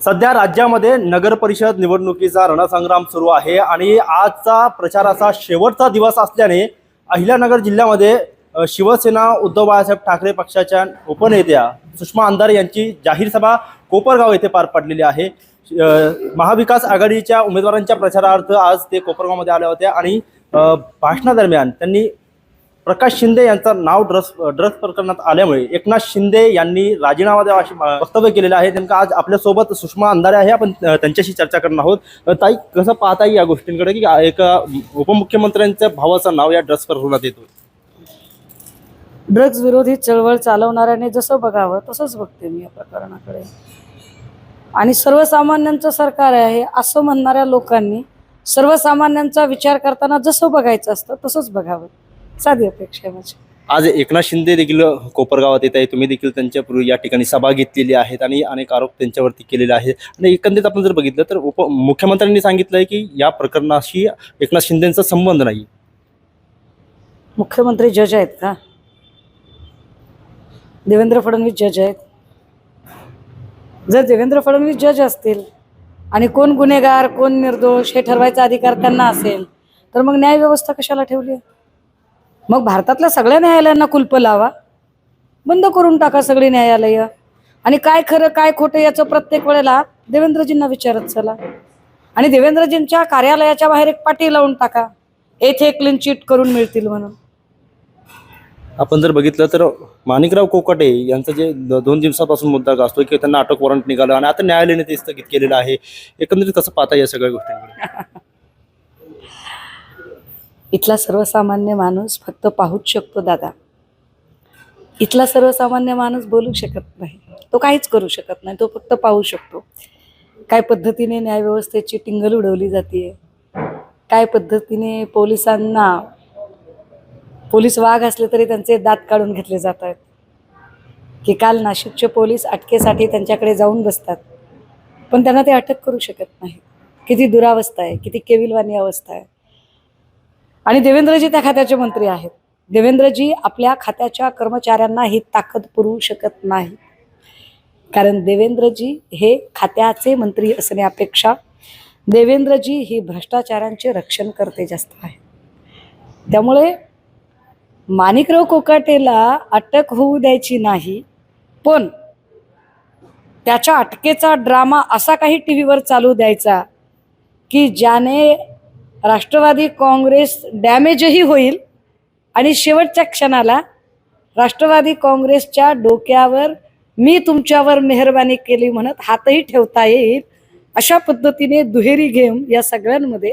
सध्या राज्यामध्ये नगर परिषद निवडणुकीचा रणसंग्राम सुरू आहे आणि आजचा प्रचाराचा शेवटचा दिवस असल्याने अहिल्यानगर जिल्ह्यामध्ये शिवसेना उद्धव बाळासाहेब ठाकरे पक्षाच्या उपनेत्या सुषमा अंधारे यांची जाहीर सभा कोपरगाव येथे पार पडलेली आहे। महाविकास आघाडीच्या उमेदवारांच्या प्रचारार्थ आज ते कोपरगावमध्ये आले होते आणि भाषणादरम्यान त्यांनी प्रकाश शिंदे यांचं नाव ड्रग्स प्रकरणात आल्यामुळे एकनाथ शिंदे यांनी राजीनामा द्यावा असे वक्तव्य केलेलं आहे। नेमकं आज आपल्यासोबत सुषमा अंधारे आहे, आपण त्यांच्याशी चर्चा करणार आहोत। ताई, कसं पाहता या गोष्टींकडे की एक उपमुख्यमंत्र्यांच्या भावाचं नाव या ड्रग्स प्रकरणात येतो? ड्रग्ज विरोधी चळवळ चालवणाऱ्याने जसं बघावं तसंच बघते मी या प्रकरणाकडे। आणि सर्वसामान्यांचं सरकार आहे असं म्हणणाऱ्या लोकांनी सर्वसामान्यांचा विचार करताना जसं बघायचं असतं तसंच बघावं, साधी अपेक्षा आहे माझी। आज एकनाथ शिंदे देखील कोपरगावात येत आहे, तुम्ही देखील त्यांच्यापूर्वी या ठिकाणी सभा घेतलेली आहेत आणि अनेक आरोप त्यांच्यावरती केलेले आहेत आणि एकंदरीत आपण जर बघितलं तर उपमुख्यमंत्र्यांनी सांगितलंय की या प्रकरणाशी एकनाथ शिंदेचा संबंध नाही। मुख्यमंत्री जज आहेत का? देवेंद्र फडणवीस जज आहेत? जर देवेंद्र फडणवीस जज असतील आणि कोण गुन्हेगार कोण निर्दोष हे ठरवायचा अधिकार त्यांना असेल तर मग न्याय व्यवस्था कशाला ठेवली? मग भारतातल्या सगळ्या न्यायालयांना कुलप लावा, बंद करून टाका सगळी न्यायालय आणि काय खरं काय खोटं याचं प्रत्येक वेळेला देवेंद्रजींना विचारत चला आणि देवेंद्रजींच्या कार्यालयाच्या बाहेर एक पाटी लावून टाका, येथे क्लीन चिट करून मिळतील म्हणून। आपण जर बघितलं तर माणिकराव कोकाटे यांचं जे 2 दिवसापासून मुद्दा गाजतोय की त्यांना अटक वॉरंट निघालं आणि आता न्यायालयाने ते स्थगित केलेलं आहे, एकंदरीत कसं पाहता या सगळ्या गोष्टींकडे? इथला सर्वसामान्य माणूस फक्त पाहूच शकतो दादा, इथला सर्वसामान्य माणूस बोलू शकत नाही, तो काहीच करू शकत नाही, तो फक्त पाहू शकतो। काय पद्धतीने न्यायव्यवस्थेची टिंगल उडवली जाते, काय पद्धतीने पोलिसांना, पोलीस वाघ असले तरी त्यांचे दात काढून घेतले जात आहेत की काल नाशिकचे पोलीस अटकेसाठी त्यांच्याकडे जाऊन बसतात पण त्यांना ते अटक करू शकत नाही। किती दुरावस्था आहे, किती केविलवाणी अवस्था आहे। आणि देवेंद्रजी त्या खात्याचे मंत्री आहेत, देवेंद्रजी आपल्या खात्याच्या कर्मचाऱ्यांना ही ताकद पुरवू शकत नाही, कारण देवेंद्रजी हे खात्याचे मंत्री असण्यापेक्षा देवेंद्रजी ही भ्रष्टाचारांचे रक्षण करते जास्त आहे। त्यामुळे माणिकराव कोकाटेला अटक होऊ द्यायची नाही, पण त्याच्या अटकेचा ड्रामा असा काही टीव्हीवर चालू द्यायचा की ज्याने राष्ट्रवादी काँग्रेस डॅमेजही होईल आणि शेवटच्या क्षणाला राष्ट्रवादी काँग्रेसच्या डोक्यावर मी तुमच्यावर मेहरबानी केली म्हणत हातही ठेवता येईल, अशा पद्धतीने दुहेरी गेम या सगळ्यांमध्ये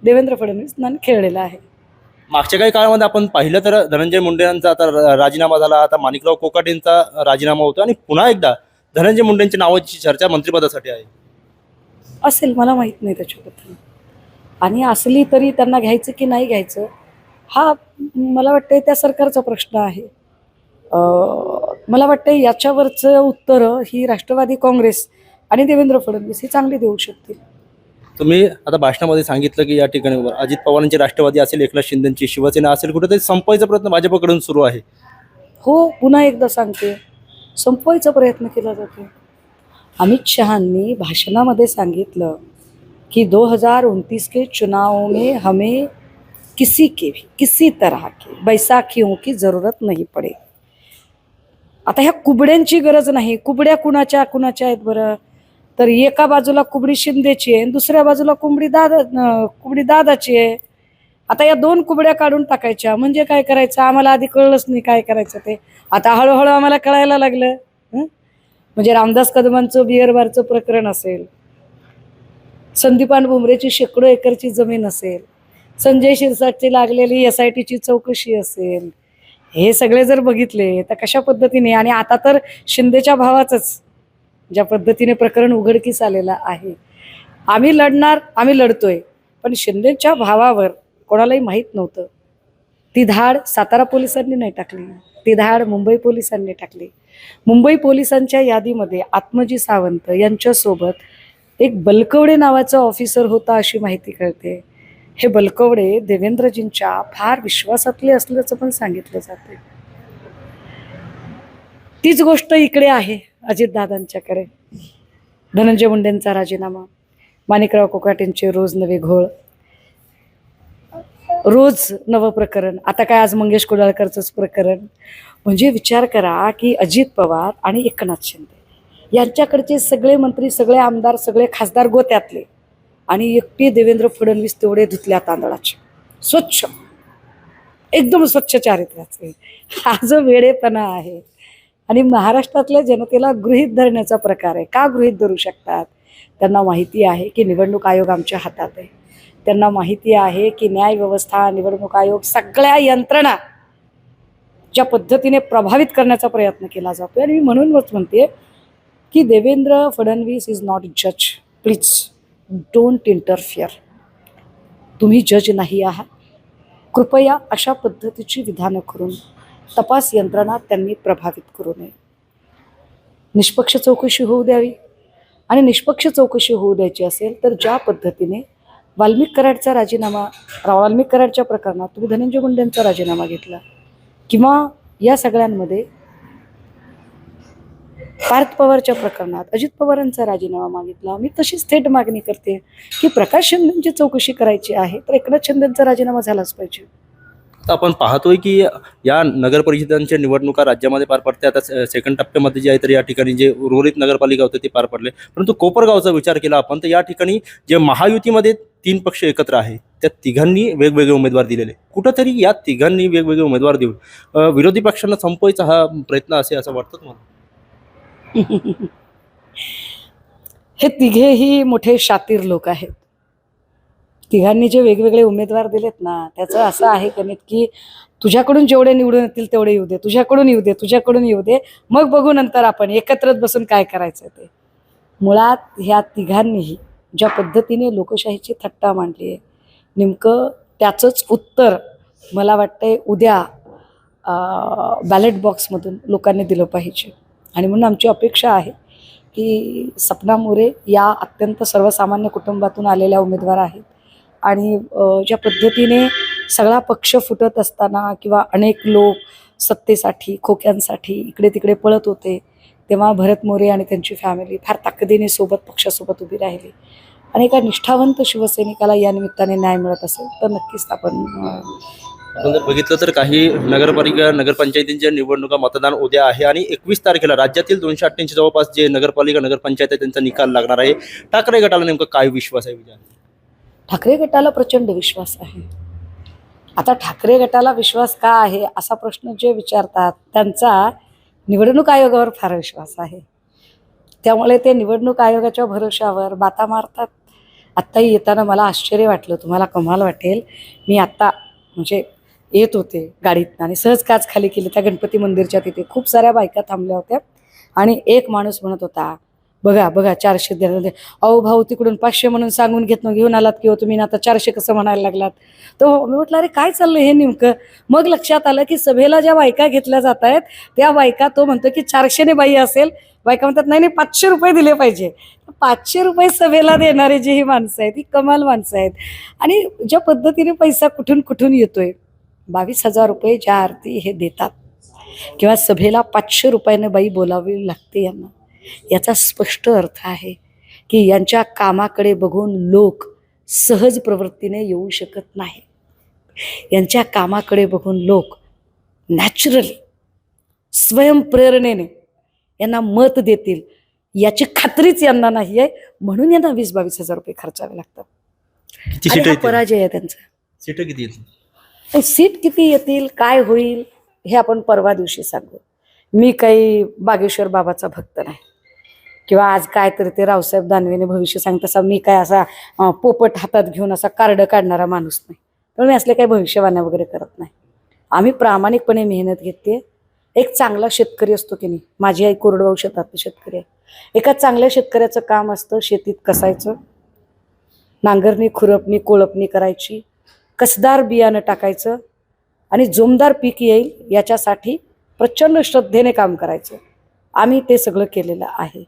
देवेंद्र फडणवीसांनी खेळलेला आहे। मागच्या काही काळामध्ये आपण पाहिलं तर धनंजय मुंडे यांचा आता राजीनामा झाला, आता माणिकराव कोकाटेंचा राजीनामा होतो आणि पुन्हा एकदा धनंजय मुंडेंच्या नावाची चर्चा मंत्रिपदासाठी आहे। असेल, मला माहित नाही त्याच्याबद्दल, आणि असली तरी त्यांना घ्यायचं की नाही घ्यायचं हा मला वाटतं त्या सरकारचा प्रश्न आहे। मला वाटतं याच्यावरचं उत्तर ही राष्ट्रवादी काँग्रेस आणि देवेंद्र फडणवीस ही चांगली देऊ शकतील। तुम्ही आता भाषणामध्ये सांगितलं की या ठिकाणी अजित पवारांची राष्ट्रवादी असेल, एकनाथ शिंदेची शिवसेना असेल, कुठेतरी संपवायचा प्रयत्न भाजपकडून सुरू आहे। हो, पुन्हा एकदा सांगते, संपवायचा प्रयत्न केला जातो। अमित शहांनी भाषणामध्ये सांगितलं कि 2029 के चुनाव में हमें किसी के भी किसी तरह के बैसाखियों की जरूरत नहीं पड़े। आता ह्या कुबड्यांची गरज नाही। कुबड्या कुणाच्या कुणाच्या आहेत बरं? तर एका बाजूला कुबडी शिंदेची आहे, दुसऱ्या बाजूला कुबडी दादाची आहे। आता या 2 कुबड्या काढून टाकायच्या म्हणजे काय करायचं? आम्हाला आधी कळलंच नाही काय करायचं ते, आता हळूहळू आम्हाला कळायला लागलं। म्हणजे रामदास कदमांचं बिअर बारचं प्रकरण असेल, संदीपान भुमरेची शेकडो एकरची जमीन असेल, संजय शिरसाटची लागलेली SITची चौकशी असेल, हे सगळे जर बघितले तर कशा पद्धतीने, आणि आता तर शिंदेच्या भावाचंच ज्या पद्धतीने प्रकरण उघडकीस आलेलं आहे। आम्ही लढणार, आम्ही लढतोय, पण शिंदेच्या भावावर कोणालाही माहीत नव्हतं। ती धाड सातारा पोलिसांनी नाही टाकली, ती धाड मुंबई पोलिसांनी टाकली। मुंबई पोलिसांच्या यादीमध्ये आत्मजी सावंत यांच्यासोबत एक बलकवडे नावाचा ऑफिसर होता अशी माहिती कळते। हे बलकवडे देवेंद्रजींच्या फार विश्वासातले असल्याचं पण सांगितलं जाते। तीच गोष्ट इकडे आहे अजितदादांच्याकडे। धनंजय मुंडेंचा राजीनामा, माणिकराव कोकाटेंचे रोज नवे घोळ, रोज नवं प्रकरण, आता काय आज मंगेश कुडाळकरचंच प्रकरण. म्हणजे विचार करा की अजित पवार आणि एकनाथ शिंदे यांच्याकडचे सगळे मंत्री, सगळे आमदार, सगळे खासदार गोत्यातले, आणि एकटे देवेंद्र फडणवीस तेवढे धुतल्या तांदळाचे, स्वच्छ, एकदम स्वच्छ चारित्र्याचे. हा जो वेडेपणा आहे आणि महाराष्ट्रातल्या जनतेला गृहीत धरण्याचा प्रकार आहे. का गृहीत धरू शकतात? त्यांना माहिती आहे की निवडणूक आयोग आमच्या हातात आहे. त्यांना माहिती आहे की न्याय व्यवस्था, निवडणूक आयोग, सगळ्या यंत्रणा ज्या पद्धतीने प्रभावित करण्याचा प्रयत्न केला जातो. आणि मी म्हणूनच म्हणते की देवेंद्र फडणवीस इज नॉट जज. Please don't interfere. तुम्ही जज नाही आहात. कृपया अशा पद्धतीची विधानं करून तपास यंत्रणा त्यांनी प्रभावित करू नये. निष्पक्ष चौकशी होऊ द्यावी. आणि निष्पक्ष चौकशी होऊ द्यायची असेल तर ज्या पद्धतीने वाल्मिक कराडचा राजीनामा, वाल्मिक कराडच्या प्रकरणात तुम्ही धनंजय मुंडेंचा राजीनामा घेतला, किंवा या सगळ्यांमध्ये पार्थ पवारच्या प्रकरणात अजित पवारांचा राजीनामा मागितला, मी तशीच थेट मागणी करते की प्रकाश शिंदेची चौकशी करायची आहे तर एकनाथ शिंदेचा राजीनामा झालाच पाहिजे. आता आपण पाहतोय की या नगर परिषदांच्या निवडणुका राज्यामध्ये पार पडते. आता सेकंड टप्प्यामध्ये जे आहे तर या ठिकाणी जे उर्वरित नगरपालिका होते ते पार पडले. परंतु कोपरगावचा विचार केला आपण तर या ठिकाणी जे महायुतीमध्ये 3 पक्ष एकत्र आहे त्या तिघांनी वेगवेगळे उमेदवार दिलेले. कुठंतरी या तिघांनी वेगवेगळे उमेदवार देऊन विरोधी पक्षांना संपवायचा हा प्रयत्न असे असं वाटतं मला. हे तिघेही मोठे शातीर लोक आहेत. तिघांनी जे वेगवेगळे उमेदवार दिलेत ना, त्याचं असं आहे गणित की तुझ्याकडून जेवढे निवडून येतील तेवढे येऊ दे, तुझ्याकडून येऊ दे, तुझ्याकडून येऊ दे, मग बघू नंतर आपण एकत्रच बसून काय करायचं ते. मुळात ह्या तिघांनीही ज्या पद्धतीने लोकशाहीची थट्टा मांडली आहे, नेमकं त्याचंच उत्तर मला वाटतंय उद्या बॅलेट बॉक्समधून लोकांनी दिलं पाहिजे. आणि म्हणून आमची अपेक्षा आहे की सपना मोरे या अत्यंत सर्वसामान्य कुटुंबातून आलेल्या उमेदवार आहेत. आणि ज्या पद्धतीने सगळा पक्ष फुटत असताना किंवा अनेक लोक सत्तेसाठी, खोक्यांसाठी इकडे तिकडे पळत होते, तेव्हा भरत मोरे आणि त्यांची फॅमिली फार ताकदीने सोबत पक्षासोबत उभी राहिली. आणि एका निष्ठावंत शिवसैनिकाला या निमित्ताने न्याय मिळत असेल तर नक्कीच आपण जर बघितलं तर काही नगरपालिका, नगरपंचायतींच्या निवडणुका मतदान उद्या आहे आणि 21 तारखेला राज्यातील 288 जवळपास जे नगरपालिका, नगरपंचायत आहे त्यांचा निकाल लागणार आहे. ठाकरे गटाला नेमकं काय विश्वास आहे विचार? ठाकरे गटाला प्रचंड विश्वास आहे. आता ठाकरे गटाला विश्वास का आहे असा प्रश्न जे विचारतात त्यांचा निवडणूक आयोगावर फार विश्वास आहे. त्यामुळे ते निवडणूक आयोगाच्या भरोशावर बाता मारतात. आत्ताही येताना मला आश्चर्य वाटलं, तुम्हाला कमाल वाटेल, मी आत्ता म्हणजे येत होते गाडीतनं आणि सहज काच खाली केली त्या गणपती मंदिरच्या तिथे. खूप साऱ्या बायका थांबल्या होत्या आणि एक माणूस म्हणत होता, बघा बघा 400 देण्यामध्ये, अहो भाऊ तिकडून 500 म्हणून सांगून घेऊन आलात किंवा तुम्ही ना आता 400 कसं म्हणायला लागलात. तो मी म्हटलं अरे काय चाललं हे नेमकं. मग लक्षात आलं की सभेला ज्या बायका घेतल्या जात आहेत त्या बायका, तो म्हणतो की 400 बाई असेल, बायका म्हणतात नाही नाही 500 रुपये दिले पाहिजे. 500 रुपये सभेला देणारे जी ही माणसं आहेत ही कमाल माणसं आहेत. आणि ज्या पद्धतीने पैसा कुठून कुठून येतोय, 22,000 रुपये ज्या आरती हे देतात किंवा सभेला 500 रुपयाने बाई बोलावी लागते यांना, याचा स्पष्ट अर्थ आहे की यांच्या कामाकडे बघून लोक सहज प्रवृत्तीने येऊ शकत नाही. यांच्या कामाकडे बघून लोक नॅचरली स्वयंप्रेरणेने यांना मत देतील याची खात्रीच यांना नाही आहे. म्हणून यांना 20-22 रुपये खर्चावे लागतात. आणि हा पराजय आहे त्यांचा. सीट किती येतील? सीट किती येतील, काय होईल हे आपण परवा दिवशी सांगू. मी काही बागेश्वर बाबाचा भक्त नाही किंवा आज काय तर ते रावसाहेब दानवेने भविष्य सांगत तसा मी काय असा पोपट हातात घेऊन असा कार्ड काढणारा माणूस नाही. त्यामुळे मी असले काही भविष्यवाण्या वगैरे करत नाही. आम्ही प्रामाणिकपणे मेहनत घेते. एक चांगला शेतकरी असतो की नाही, माझी आई कोरडवाहू शेतातलं शेतकरी आहे. एका चांगल्या शेतकऱ्याचं काम असतं शेतीत कसायचं, नांगरणी, खुरपणी, कोळपणी करायची, कसदार बियाणं टाकायचं आणि जोमदार पीक येईल याच्यासाठी प्रचंड श्रद्धेने काम करायचं. आम्ही ते सगळं केलेलं आहे.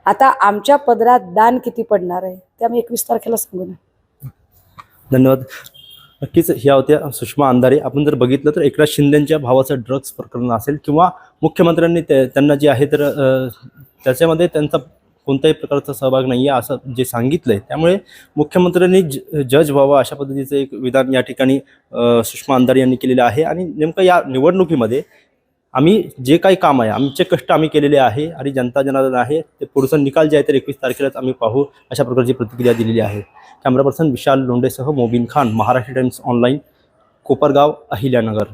आता आमच्या पदरात दान किती पडणार आहे ते आम्ही 21 तारखेला सांगू ना. धन्यवाद. नक्कीच ह्या होत्या सुषमा अंधारे. आपण जर बघितलं तर एकनाथ शिंदेच्या भावाचं ड्रग्स प्रकरण असेल किंवा मुख्यमंत्र्यांनी त्यांना जे आहे तर त्याच्यामध्ये त्यांचा कोणत्याही प्रकारचा सहभाग नाही आहे असं जे सांगितलं आहे. त्यामुळे मुख्यमंत्र्यांनी जज व्हावं अशा पद्धतीचं एक विधान या ठिकाणी सुषमा अंधारे यांनी केलेलं आहे. आणि नेमकं या निवडणुकीमध्ये आम्ही जे काही काम आहे, आमचे कष्ट आम्ही केलेले आहे आणि जनता जनार्दन आहे ते पुढचा निकाल जे आहे ते 21 तारखेलाच आम्ही पाहू अशा प्रकारची प्रतिक्रिया दिलेली आहे. कॅमेरा पर्सन विशाल लोंढेसह मोबिन खान, महाराष्ट्र टाइम्स ऑनलाईन, कोपरगाव, अहिल्यानगर.